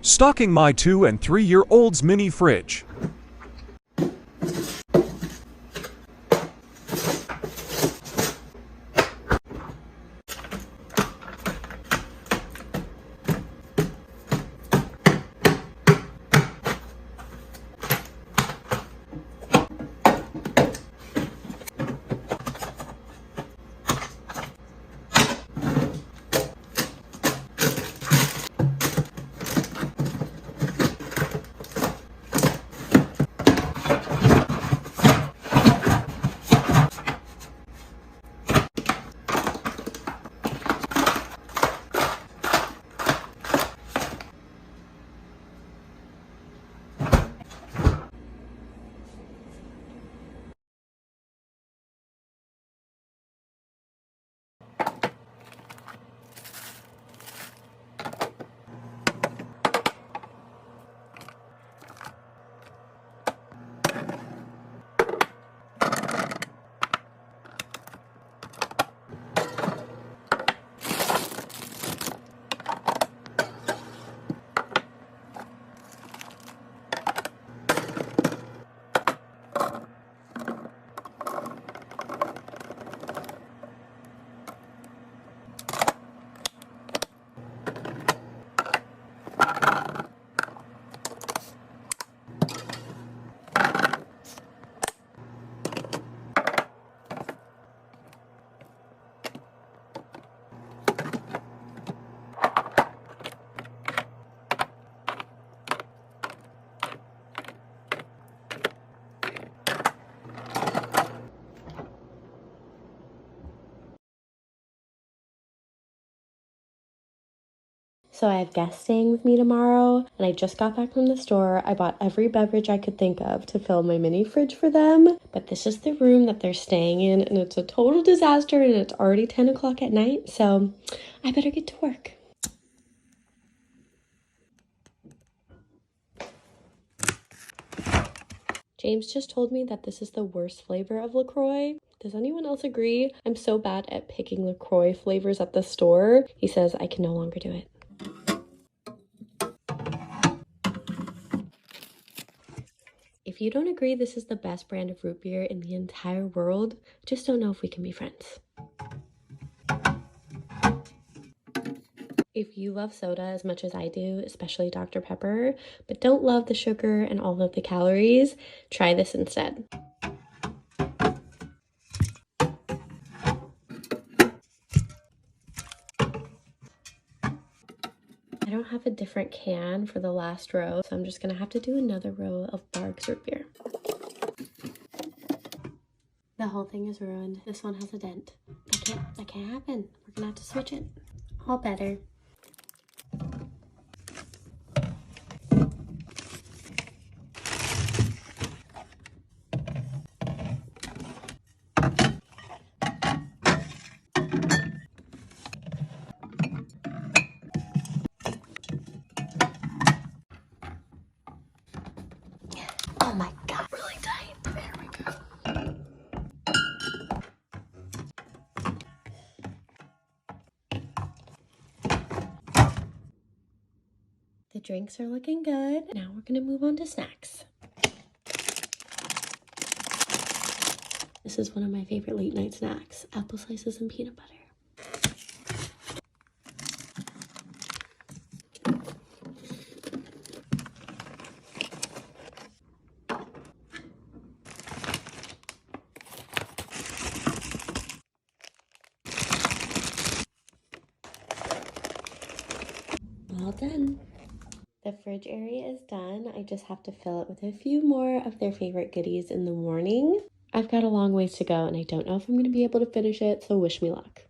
Stocking my 2- and 3-year-old's mini fridge. So I have guests staying with me tomorrow, and I just got back from the store. I bought every beverage I could think of to fill my mini fridge for them, but this is the room that they're staying in, and it's a total disaster, and it's already 10 o'clock at night, so I better get to work. James just told me that this is the worst flavor of LaCroix. Does anyone else agree? I'm so bad at picking LaCroix flavors at the store. He says I can no longer do it. If you don't agree this is the best brand of root beer in the entire world, I just don't know if we can be friends. If you love soda as much as I do, especially Dr. Pepper, but don't love the sugar and all of the calories, try this instead. I don't have a different can for the last row, so I'm just gonna have to do another row of Barq's root beer. The whole thing is ruined. This one has a dent. That can't happen. We're gonna have to switch it. All better. Oh my god, really tight. There we go. The drinks are looking good. Now we're gonna move on to snacks. This is one of my favorite late night snacks, apple slices and peanut butter. All done. The fridge area is done. I just have to fill it with a few more of their favorite goodies in the morning. I've got a long ways to go and I don't know if I'm going to be able to finish it, so wish me luck.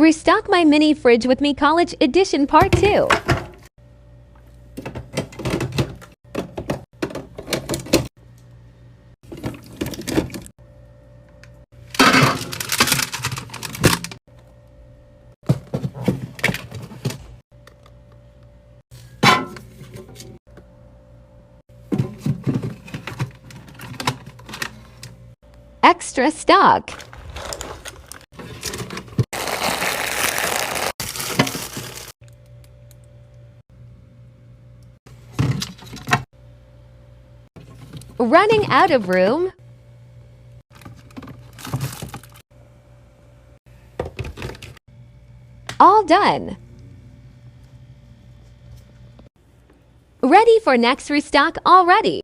Restock my mini fridge with me College Edition Part 2. Extra stock. Running out of room. All done. Ready for next restock already.